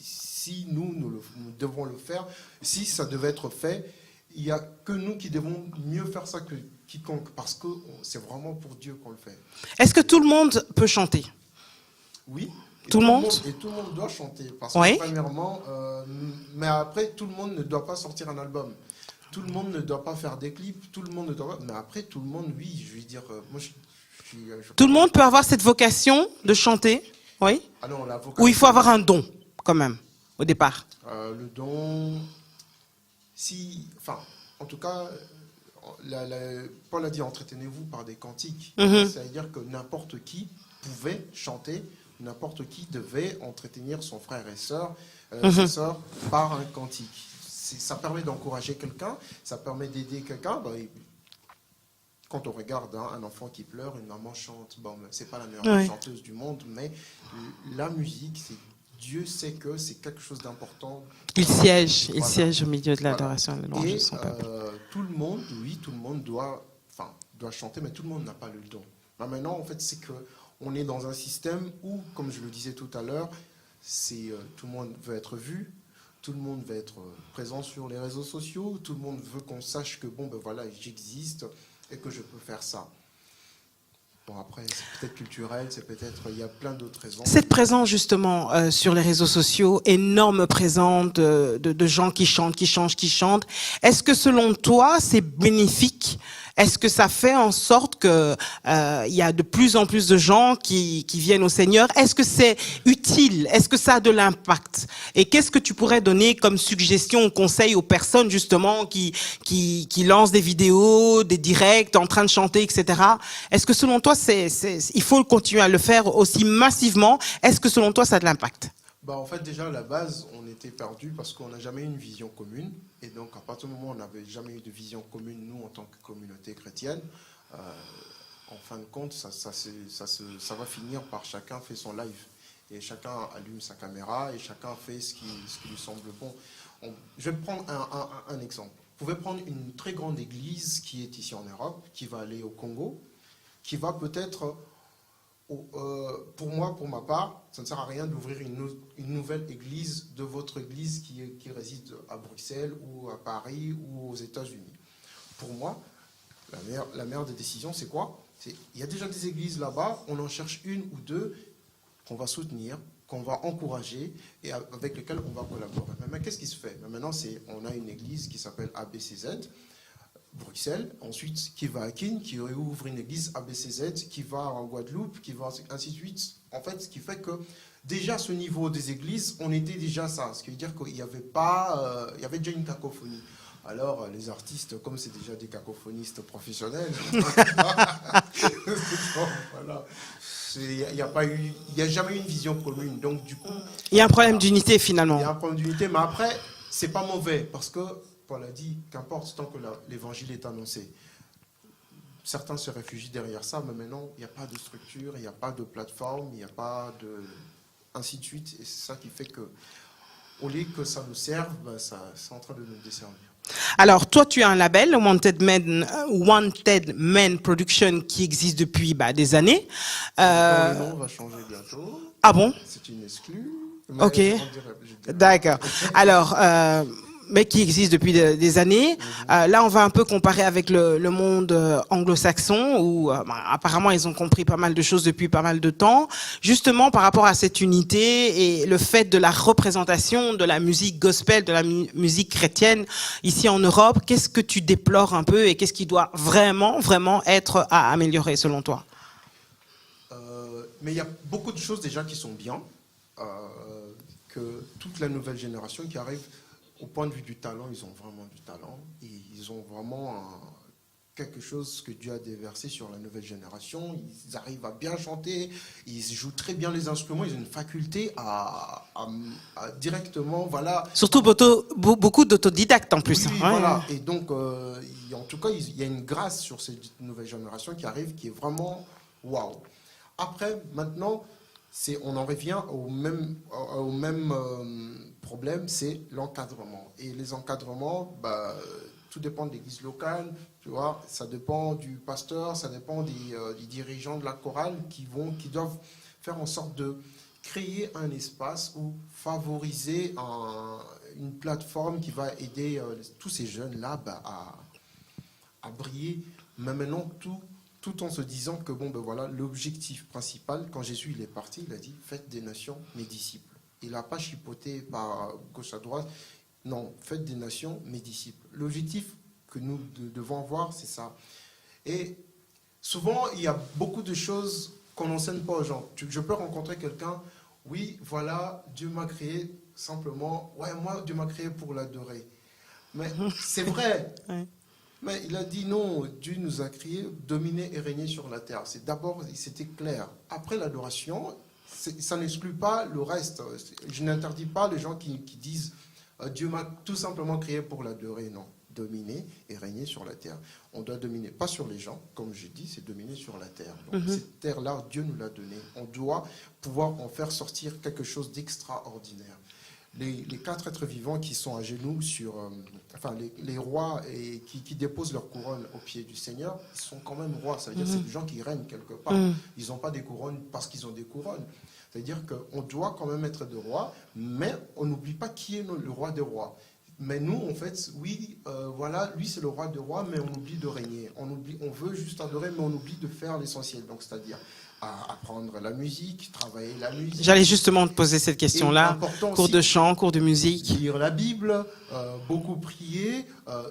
si nous devons le faire, si ça devait être fait, il n'y a que nous qui devons mieux faire ça que quiconque parce que c'est vraiment pour Dieu qu'on le fait. Est-ce que tout le monde peut chanter? Oui. Tout le monde? Et tout le monde doit chanter. Parce Oui. que premièrement, mais après, tout le monde ne doit pas sortir un album. Tout le monde ne doit pas faire des clips. Tout le monde ne doit pas. Mais après, tout le monde, oui, je veux dire, moi, Tout le monde peut avoir cette vocation de chanter? Oui. Ah non, la vocation, Ou il faut avoir un don, quand même, au départ? le don, enfin, en tout cas, Paul a dit entretenez-vous par des cantiques. C'est-à-dire que n'importe qui pouvait chanter, n'importe qui devait entretenir son frère et sa sœur par un cantique. Ça permet d'encourager quelqu'un, ça permet d'aider quelqu'un. Quand on regarde un enfant qui pleure, une maman chante. Bon, c'est pas la meilleure chanteuse du monde, mais la musique, Dieu sait que c'est quelque chose d'important. Il siège au milieu de l'adoration et de louange de son peuple. Tout le monde doit chanter, mais tout le monde n'a pas le don. Maintenant, en fait, c'est que on est dans un système où, comme je le disais tout à l'heure, tout le monde veut être vu, tout le monde veut être présent sur les réseaux sociaux, tout le monde veut qu'on sache que voilà, j'existe et que je peux faire ça. Bon, après, c'est peut-être culturel, il y a plein d'autres raisons. Cette présence, justement, sur les réseaux sociaux, énorme présence de gens qui chantent. Est-ce que, selon toi, c'est bénéfique? Est-ce que ça fait en sorte que il y a de plus en plus de gens qui viennent au Seigneur? Est-ce que c'est utile? Est-ce que ça a de l'impact? Et qu'est-ce que tu pourrais donner comme suggestion ou conseil aux personnes justement qui lancent des vidéos, des directs, en train de chanter, etc. Est-ce que selon toi, il faut continuer à le faire aussi massivement? Est-ce que selon toi, ça a de l'impact? En fait, déjà, à la base, on était perdus parce qu'on n'a jamais eu une vision commune. Et donc, à partir du moment où on n'avait jamais eu de vision commune, nous, en tant que communauté chrétienne, en fin de compte, ça va finir par chacun fait son live. Et chacun allume sa caméra et chacun fait ce qui lui semble bon. Je vais prendre un exemple. Vous pouvez prendre une très grande église qui est ici en Europe, qui va aller au Congo, qui va peut-être... pour ma part, ça ne sert à rien d'ouvrir une nouvelle église de votre église qui réside à Bruxelles ou à Paris ou aux États-Unis. Pour moi, la meilleure des décisions, c'est quoi? Il y a déjà des églises là-bas, on en cherche une ou deux qu'on va soutenir, qu'on va encourager et avec lesquelles on va collaborer. Mais qu'est-ce qui se fait? Maintenant, on a une église qui s'appelle ABCZ, Bruxelles, ensuite qui va à Kin, qui ouvre une église ABCZ, qui va en Guadeloupe, qui va ainsi de suite. En fait, ce qui fait que déjà à ce niveau des églises, on était déjà ça. Ce qui veut dire qu'il n'y avait pas, il y avait déjà une cacophonie. Alors les artistes, comme c'est déjà des cacophonistes professionnels, voilà. Il n'y a jamais eu une vision commune. Donc du coup, il y a un problème d'unité finalement. Il y a un problème d'unité, mais après, c'est pas mauvais parce que Paul a dit qu'importe tant que l'évangile est annoncé. Certains se réfugient derrière ça, mais maintenant, il n'y a pas de structure, il n'y a pas de plateforme, il n'y a pas de... ainsi de suite. Et c'est ça qui fait que, au lieu que ça nous serve, c'est en train de nous desservir. Alors, toi, tu as un label, Wanted Men Production, qui existe depuis des années. Le nom va changer bientôt. Ah bon? C'est une exclue. Ok. D'accord. Alors... mais qui existe depuis des années. Là, on va un peu comparer avec le monde anglo-saxon, où apparemment, ils ont compris pas mal de choses depuis pas mal de temps. Justement, par rapport à cette unité et le fait de la représentation de la musique gospel, de la musique chrétienne ici en Europe, qu'est-ce que tu déplores un peu et qu'est-ce qui doit vraiment, vraiment être à améliorer selon toi? Mais il y a beaucoup de choses déjà qui sont bien, que toute la nouvelle génération qui arrive, au point de vue du talent, ils ont vraiment du talent. Et ils ont vraiment quelque chose que Dieu a déversé sur la nouvelle génération. Ils arrivent à bien chanter, ils jouent très bien les instruments, ils ont une faculté à directement, voilà. Surtout beaucoup d'autodidactes en plus. Oui, hein. voilà. Et donc, en tout cas, il y a une grâce sur cette nouvelle génération qui arrive, qui est vraiment waouh. Après, maintenant, on en revient au même problème, c'est l'encadrement. Et les encadrements, tout dépend de l'église locale, tu vois, ça dépend du pasteur, ça dépend des dirigeants de la chorale qui doivent faire en sorte de créer un espace ou favoriser une plateforme qui va aider tous ces jeunes-là à briller, mais maintenant tout en se disant que voilà, l'objectif principal, quand Jésus il est parti, il a dit « Faites des nations mes disciples ». Il n'a pas chipoté par gauche à droite, non, faites des nations mes disciples. L'objectif que nous devons avoir, c'est ça. Et souvent, il y a beaucoup de choses qu'on n'enseigne pas aux gens. Je peux rencontrer quelqu'un, oui, voilà, Dieu m'a créé simplement, ouais, moi, Dieu m'a créé pour l'adorer. Mais c'est vrai. Ouais. Mais il a dit non, Dieu nous a créés, dominer et régner sur la terre. C'était clair. Après l'adoration, ça n'exclut pas le reste. Je n'interdis pas les gens qui disent Dieu m'a tout simplement créé pour l'adorer. Non, dominer et régner sur la terre. On doit dominer, pas sur les gens, comme je dis, c'est dominer sur la terre. Donc, cette terre-là, Dieu nous l'a donnée. On doit pouvoir en faire sortir quelque chose d'extraordinaire. Les 4 êtres vivants qui sont à genoux les rois et qui déposent leur couronne au pied du Seigneur, ils sont quand même rois. Ça veut dire que c'est des gens qui règnent quelque part. Ils n'ont pas des couronnes parce qu'ils ont des couronnes. C'est-à-dire qu'on doit quand même être des rois, mais on n'oublie pas qui est le roi des rois. Mais nous, en fait, oui, voilà, lui c'est le roi des rois, mais on oublie de régner. On veut juste adorer, mais on oublie de faire l'essentiel. Donc, c'est-à-dire apprendre la musique, travailler la musique. J'allais justement te poser cette question-là. Cours de chant, cours de musique. Lire la Bible, beaucoup prier,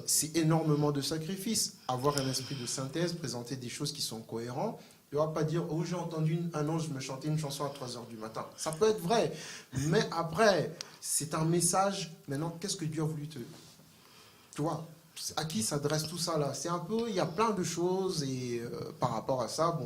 c'est énormément de sacrifices. Avoir un esprit de synthèse, présenter des choses qui sont cohérentes. Tu ne vas pas dire, oh, j'ai entendu un ange me chanter une chanson à 3h du matin. Ça peut être vrai. Mais après, c'est un message. Maintenant, qu'est-ce que Dieu a voulu te... Toi, à qui s'adresse tout ça là? C'est un peu, il y a plein de choses et par rapport à ça,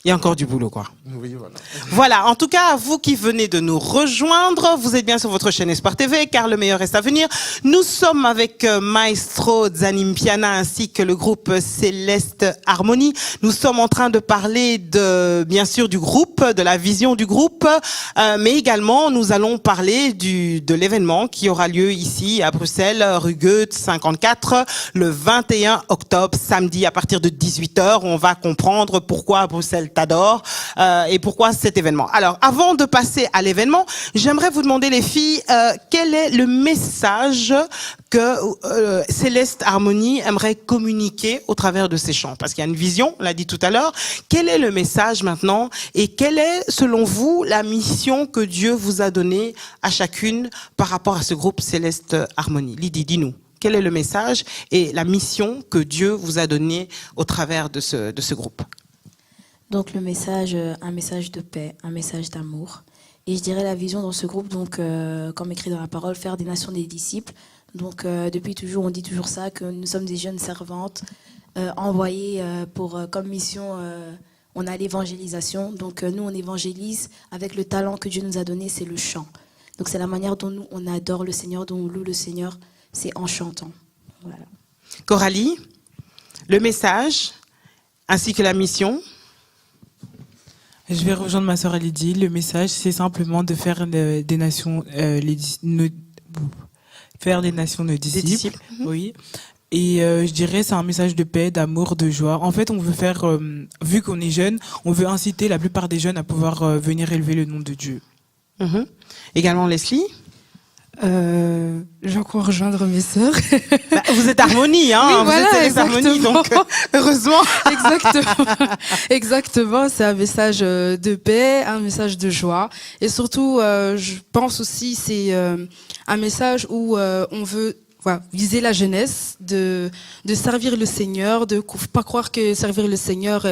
Il y a encore du boulot, quoi. Oui, voilà. Voilà, en tout cas, vous qui venez de nous rejoindre, vous êtes bien sur votre chaîne Espoir TV, car le meilleur reste à venir. Nous sommes avec Maestro Zanim Piana ainsi que le groupe Céleste Harmonie. Nous sommes en train de parler bien sûr du groupe, de la vision du groupe, mais également nous allons parler de l'événement qui aura lieu ici à Bruxelles, rue Goethe 54, le 21 octobre, samedi à partir de 18h. On va comprendre pourquoi à Bruxelles t'adore et pourquoi cet événement. Alors, avant de passer à l'événement, j'aimerais vous demander, les filles, quel est le message que Céleste Harmonie aimerait communiquer au travers de ses chants? Parce qu'il y a une vision, on l'a dit tout à l'heure. Quel est le message maintenant et quelle est, selon vous, la mission que Dieu vous a donnée à chacune par rapport à ce groupe Céleste Harmonie? Lydie, dis-nous. Quel est le message et la mission que Dieu vous a donnée au travers de ce groupe? Donc le message, un message de paix, un message d'amour. Et je dirais la vision dans ce groupe, donc comme écrit dans la parole, faire des nations des disciples. Donc depuis toujours, on dit toujours ça, que nous sommes des jeunes servantes envoyées comme mission, on a l'évangélisation. Donc nous, on évangélise avec le talent que Dieu nous a donné, c'est le chant. Donc c'est la manière dont nous, on adore le Seigneur, dont on loue le Seigneur, c'est en chantant. Voilà. Coralie, le message ainsi que la mission? Je vais rejoindre ma sœur Lydie. Le message, c'est simplement de faire des nations, faire des nations nos disciples. Oui. Et je dirais, c'est un message de paix, d'amour, de joie. En fait, on veut faire, vu qu'on est jeunes, on veut inciter la plupart des jeunes à pouvoir venir élever le nom de Dieu. Également Leslie? Je crois rejoindre mes sœurs. Vous êtes Harmonie, hein? Oui, vous voilà, êtes Céleste Harmonie, donc heureusement. Exactement. C'est un message de paix, un message de joie, et surtout, je pense aussi, c'est un message où on veut viser la jeunesse, de servir le Seigneur, de pas croire que servir le Seigneur,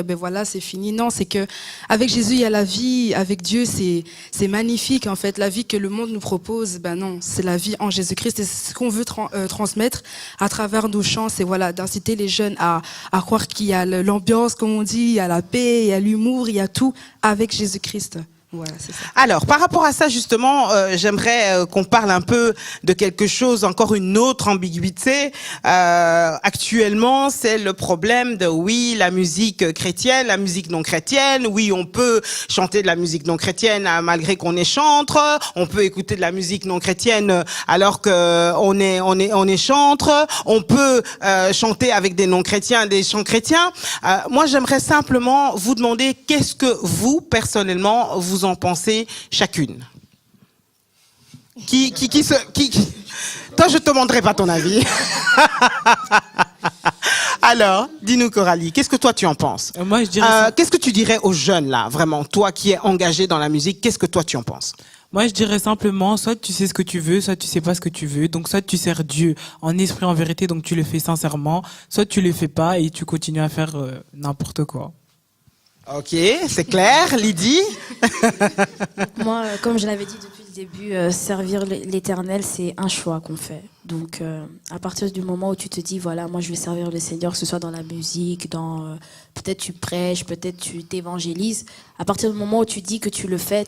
c'est fini. Non, c'est que avec Jésus il y a la vie, avec Dieu c'est magnifique en fait. La vie que le monde nous propose, non, c'est la vie en Jésus-Christ. Et c'est ce qu'on veut transmettre à travers nos chants, c'est d'inciter les jeunes à croire qu'il y a l'ambiance, comme on dit, il y a la paix, il y a l'humour, il y a tout avec Jésus-Christ. Voilà, c'est ça. Alors, par rapport à ça, justement, j'aimerais qu'on parle un peu de quelque chose, encore une autre ambiguïté. Actuellement, c'est le problème de, oui, la musique chrétienne, la musique non chrétienne. Oui, on peut chanter de la musique non chrétienne malgré qu'on est chantre. On peut écouter de la musique non chrétienne alors que on est chantre. On peut chanter avec des non-chrétiens, des chants chrétiens. Moi, j'aimerais simplement vous demander qu'est-ce que vous, personnellement, vous en pensez chacune. Toi, je te demanderai pas ton avis. Alors, dis-nous Coralie, qu'est-ce que toi tu en penses? Moi, je dirais Qu'est-ce que tu dirais aux jeunes là, vraiment, toi qui es engagé dans la musique, qu'est-ce que toi tu en penses? Moi, je dirais simplement, soit tu sais ce que tu veux, soit tu sais pas ce que tu veux. Donc, soit tu sers Dieu en esprit, en vérité, donc tu le fais sincèrement, soit tu le fais pas et tu continues à faire n'importe quoi. Ok, c'est clair, Lydie. Moi, comme je l'avais dit depuis le début, servir l'Éternel, c'est un choix qu'on fait. Donc, à partir du moment où tu te dis, voilà, moi je vais servir le Seigneur, que ce soit dans la musique, peut-être tu prêches, peut-être tu t'évangélises. À partir du moment où tu dis que tu le fais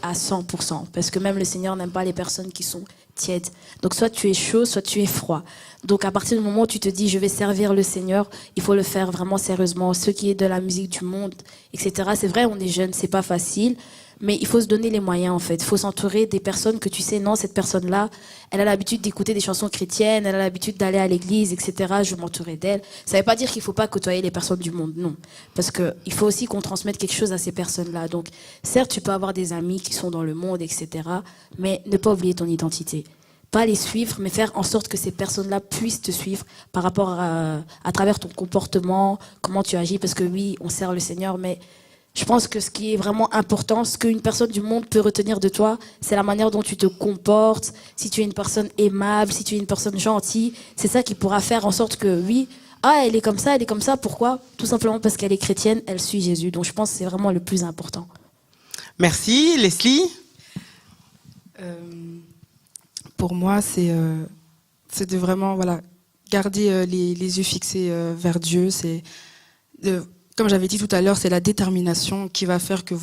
à 100%. Parce que même le Seigneur n'aime pas les personnes qui sont tièdes. Donc, soit tu es chaud, soit tu es froid. Donc, à partir du moment où tu te dis, je vais servir le Seigneur, il faut le faire vraiment sérieusement. Ce qui est de la musique du monde, etc. C'est vrai, on est jeune, c'est pas facile. Mais il faut se donner les moyens, en fait. Il faut s'entourer des personnes que tu sais, non, cette personne-là, elle a l'habitude d'écouter des chansons chrétiennes, elle a l'habitude d'aller à l'église, etc. Je vais m'entourer d'elle. Ça ne veut pas dire qu'il ne faut pas côtoyer les personnes du monde, non. Parce qu'il faut aussi qu'on transmette quelque chose à ces personnes-là. Donc, certes, tu peux avoir des amis qui sont dans le monde, etc. Mais ne pas oublier ton identité. Pas les suivre, mais faire en sorte que ces personnes-là puissent te suivre par rapport à travers ton comportement, comment tu agis. Parce que oui, on sert le Seigneur, mais je pense que ce qui est vraiment important, ce qu'une personne du monde peut retenir de toi, c'est la manière dont tu te comportes, si tu es une personne aimable, si tu es une personne gentille. C'est ça qui pourra faire en sorte que, oui, elle est comme ça, pourquoi? Tout simplement parce qu'elle est chrétienne, elle suit Jésus. Donc je pense que c'est vraiment le plus important. Merci, Leslie. Pour moi, c'est de vraiment garder les yeux fixés vers Dieu. Comme j'avais dit tout à l'heure, c'est la détermination qui va faire que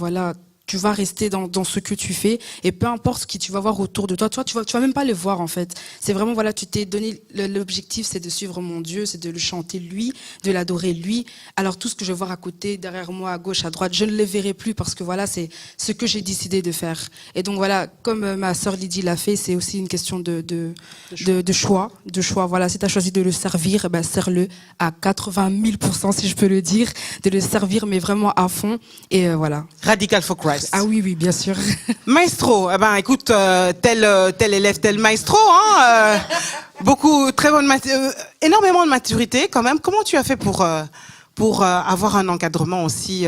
tu vas rester dans ce que tu fais et peu importe ce que tu vas voir autour de toi, tu vas même pas le voir en fait. C'est vraiment tu t'es donné l'objectif, c'est de suivre mon Dieu, c'est de le chanter lui, de l'adorer lui. Alors tout ce que je vais voir à côté, derrière moi, à gauche, à droite, je ne le verrai plus parce que c'est ce que j'ai décidé de faire. Et donc comme ma sœur Lydie l'a fait, c'est aussi une question de choix. Voilà, si tu as choisi de le servir, sers-le à 80 000% si je peux le dire, de le servir mais vraiment à fond et voilà. Radical for Christ. Ah oui, bien sûr. Maestro, écoute, tel élève, tel maestro, hein, énormément de maturité quand même. Comment tu as fait pour avoir un encadrement aussi,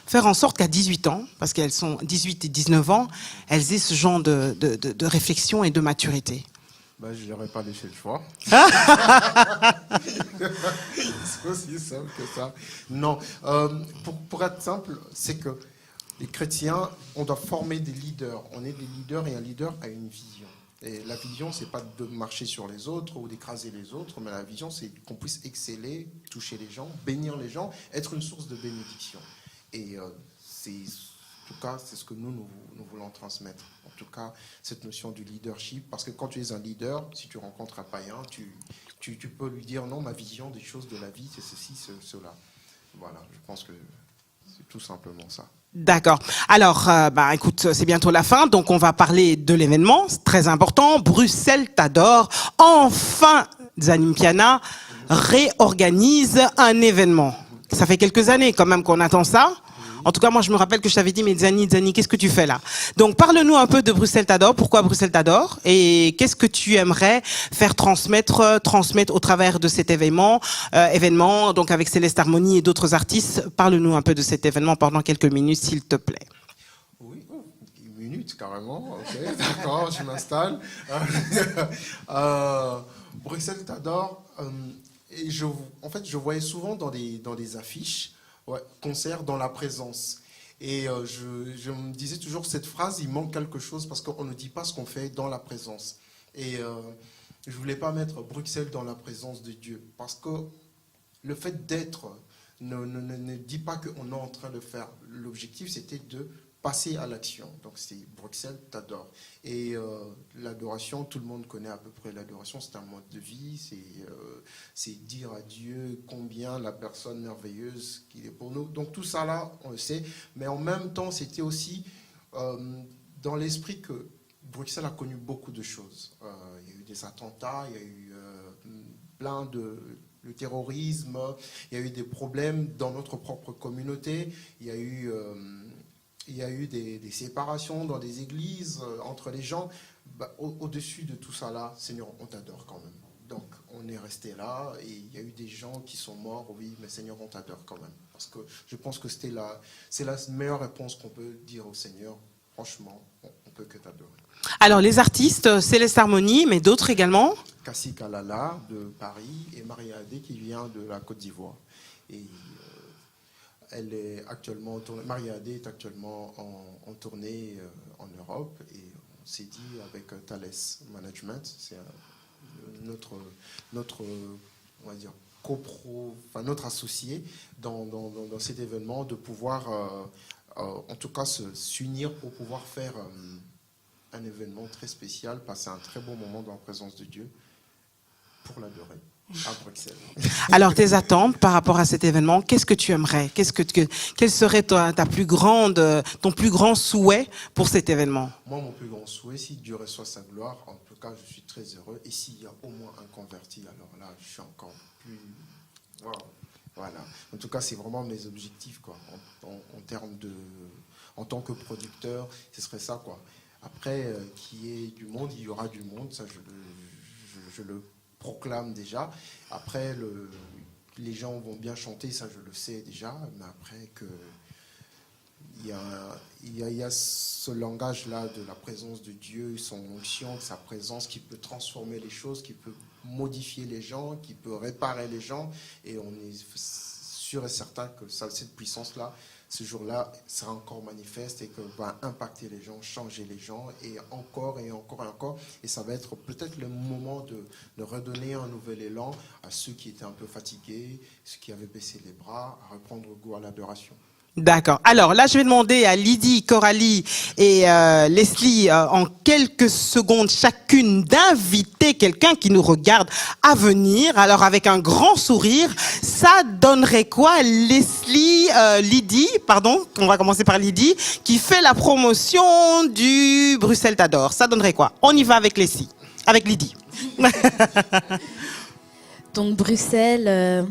faire en sorte qu'à 18 ans, parce qu'elles sont 18 et 19 ans, elles aient ce genre de réflexion et de maturité? Je n'aurais pas laissé le choix. C'est aussi simple que ça. Non, pour être simple, c'est que les chrétiens, on doit former des leaders. On est des leaders et un leader a une vision. Et la vision, c'est pas de marcher sur les autres ou d'écraser les autres, mais la vision, c'est qu'on puisse exceller, toucher les gens, bénir les gens, être une source de bénédiction. Et en tout cas, c'est ce que nous voulons transmettre. En tout cas, cette notion du leadership, parce que quand tu es un leader, si tu rencontres un païen, tu peux lui dire non, ma vision des choses de la vie, c'est ceci, cela. Voilà, je pense que c'est tout simplement ça. D'accord. Alors, écoute, c'est bientôt la fin, donc on va parler de l'événement, c'est très important. Bruxelles t'adore. Enfin, Zanim Piana réorganise un événement. Ça fait quelques années quand même qu'on attend ça. En tout cas, moi, je me rappelle que je t'avais dit, mais Zani, qu'est-ce que tu fais là? Donc, parle-nous un peu de Bruxelles t'adore. Pourquoi Bruxelles t'adore? Et qu'est-ce que tu aimerais faire transmettre au travers de cet événement, donc avec Céleste Harmonie et d'autres artistes. Parle-nous un peu de cet événement pendant quelques minutes, s'il te plaît. Oui, 10 minutes carrément. Ok, d'accord, je m'installe. Bruxelles t'adore. Et en fait, je voyais souvent dans des affiches. Ouais, concert dans la présence. Et je me disais toujours cette phrase, il manque quelque chose parce qu'on ne dit pas ce qu'on fait dans la présence. Et je ne voulais pas mettre Bruxelles dans la présence de Dieu. Parce que le fait d'être ne dit pas qu'on est en train de faire. L'objectif, c'était de passer à l'action. Donc c'est Bruxelles t'adore. Et l'adoration, tout le monde connaît à peu près l'adoration, c'est un mode de vie, c'est dire à Dieu combien la personne merveilleuse qu'il est pour nous. Donc tout ça là, on le sait, mais en même temps, c'était aussi dans l'esprit que Bruxelles a connu beaucoup de choses. Il y a eu des attentats, il y a eu plein de... le terrorisme, il y a eu des problèmes dans notre propre communauté, il y a eu des séparations dans des églises, entre les gens. Au-dessus de tout ça là, Seigneur, on t'adore quand même. Donc on est resté là et il y a eu des gens qui sont morts, oui, mais Seigneur, on t'adore quand même. Parce que je pense que c'est la meilleure réponse qu'on peut dire au Seigneur. Franchement, on peut que t'adorer. Alors les artistes, Céleste Harmonie, mais d'autres également. Cassie Kalala de Paris et Maria Adé qui vient de la Côte d'Ivoire. Et elle est actuellement en tournée. Maria Adé est actuellement en tournée en Europe et on s'est dit avec Thales Management, c'est notre on va dire notre associé dans cet événement, de pouvoir en tout cas s'unir pour pouvoir faire un événement très spécial, passer un très bon moment dans la présence de Dieu pour l'adorer à Bruxelles. Alors tes attentes par rapport à cet événement, qu'est-ce que tu aimerais? Quel serait ton plus grand souhait pour cet événement? Moi, mon plus grand souhait, si Dieu reçoit sa gloire, en tout cas, je suis très heureux. Et s'il y a au moins un converti, alors là, je suis encore plus... Wow. Voilà. En tout cas, c'est vraiment mes objectifs, quoi. En termes de... En tant que producteur, ce serait ça, quoi. Après, qu'il y ait du monde, il y aura du monde, ça je le proclame déjà. Après, les gens vont bien chanter, ça je le sais déjà, mais après il y a ce langage-là de la présence de Dieu, son onction, sa présence qui peut transformer les choses, qui peut modifier les gens, qui peut réparer les gens, et on est sûr et certain que cette puissance-là, ce jour-là, sera encore manifeste et que va impacter les gens, changer les gens, et encore et encore et encore. Et ça va être peut-être le moment de redonner un nouvel élan à ceux qui étaient un peu fatigués, ceux qui avaient baissé les bras, à reprendre goût à l'adoration. D'accord. Alors là, je vais demander à Lydie, Coralie et Leslie en quelques secondes chacune d'inviter quelqu'un qui nous regarde à venir. Alors avec un grand sourire, ça donnerait quoi? Lydie, pardon, on va commencer par Lydie, qui fait la promotion du Bruxelles t'adore. Ça donnerait quoi? On y va avec Leslie, avec Lydie. Donc Bruxelles,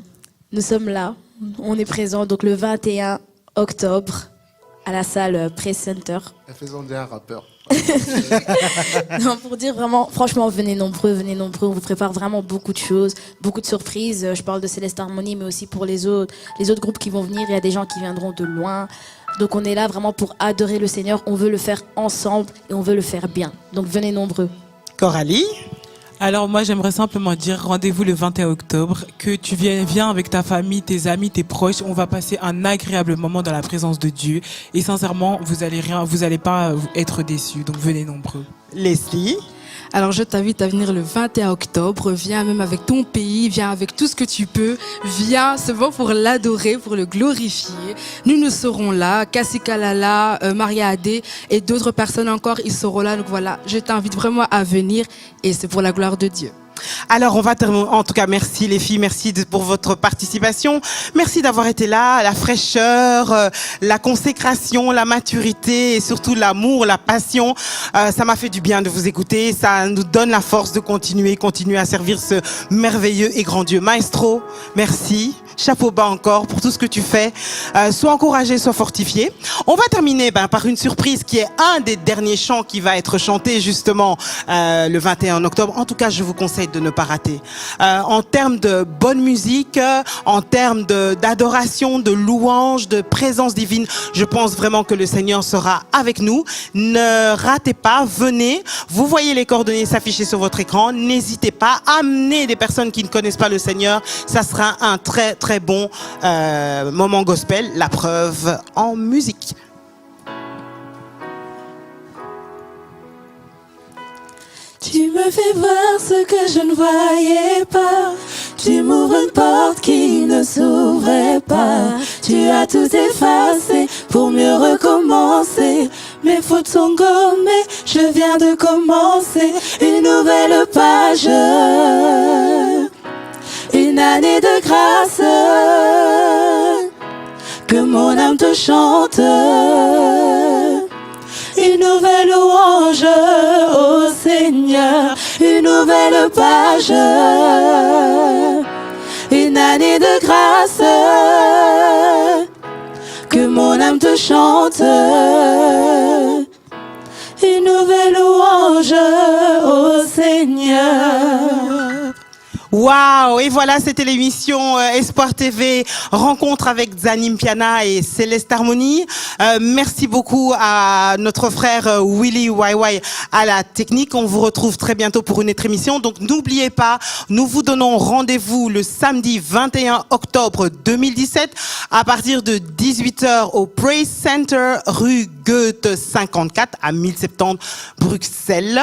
nous sommes là, on est présent donc le 21 octobre à la salle Press Center. Faisons un rappeur. Non, pour dire vraiment, franchement, venez nombreux, on vous prépare vraiment beaucoup de choses, beaucoup de surprises. Je parle de Céleste Harmonie, mais aussi pour les autres groupes qui vont venir, il y a des gens qui viendront de loin. Donc on est là vraiment pour adorer le Seigneur, on veut le faire ensemble et on veut le faire bien. Donc venez nombreux. Coralie? Alors moi j'aimerais simplement dire rendez-vous le 21 octobre, que tu viens avec ta famille, tes amis, tes proches, on va passer un agréable moment dans la présence de Dieu et sincèrement vous allez pas être déçus, donc venez nombreux. Leslie? Alors je t'invite à venir le 21 octobre, viens même avec ton pays, viens avec tout ce que tu peux, viens seulement pour l'adorer, pour le glorifier. Nous serons là, Cassie Kalala, Maria Adé et d'autres personnes encore, ils seront là. Donc voilà, je t'invite vraiment à venir et c'est pour la gloire de Dieu. Alors, on va terminer. En tout cas, merci les filles, merci pour votre participation. Merci d'avoir été là, la fraîcheur, la consécration, la maturité et surtout l'amour, la passion. Ça m'a fait du bien de vous écouter. Ça nous donne la force de continuer à servir ce merveilleux et grand Dieu. Maestro, merci. Chapeau bas encore pour tout ce que tu fais. Sois encouragé, sois fortifié. On va terminer par une surprise qui est un des derniers chants qui va être chanté justement le 21 octobre. En tout cas, je vous conseille de ne pas rater. En termes de bonne musique, en termes d'adoration, de louange, de présence divine, je pense vraiment que le Seigneur sera avec nous. Ne ratez pas, venez. Vous voyez les coordonnées s'afficher sur votre écran. N'hésitez pas, amenez des personnes qui ne connaissent pas le Seigneur. Ça sera un très très bon moment gospel, la preuve en musique. Tu me fais voir ce que je ne voyais pas. Tu m'ouvres une porte qui ne s'ouvrait pas. Tu as tout effacé pour mieux recommencer. Mes fautes sont gommées, je viens de commencer une nouvelle page. Une année de grâce, que mon âme te chante. Une nouvelle louange au Seigneur, une nouvelle page, une année de grâce, que mon âme te chante. Une nouvelle louange au Seigneur. Waouh! Et voilà, c'était l'émission Espoir TV, rencontre avec Zanim Piana et Céleste Harmonie. Merci beaucoup à notre frère Willy YY à la technique. On vous retrouve très bientôt pour une autre émission. Donc n'oubliez pas, nous vous donnons rendez-vous le samedi 21 octobre 2017 à partir de 18h au Praise Center, rue Goethe 54 à 1070 Bruxelles,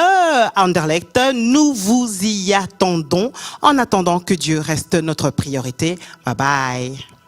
Anderlecht. Nous vous y attendons. En attendant que Dieu reste notre priorité. Bye bye.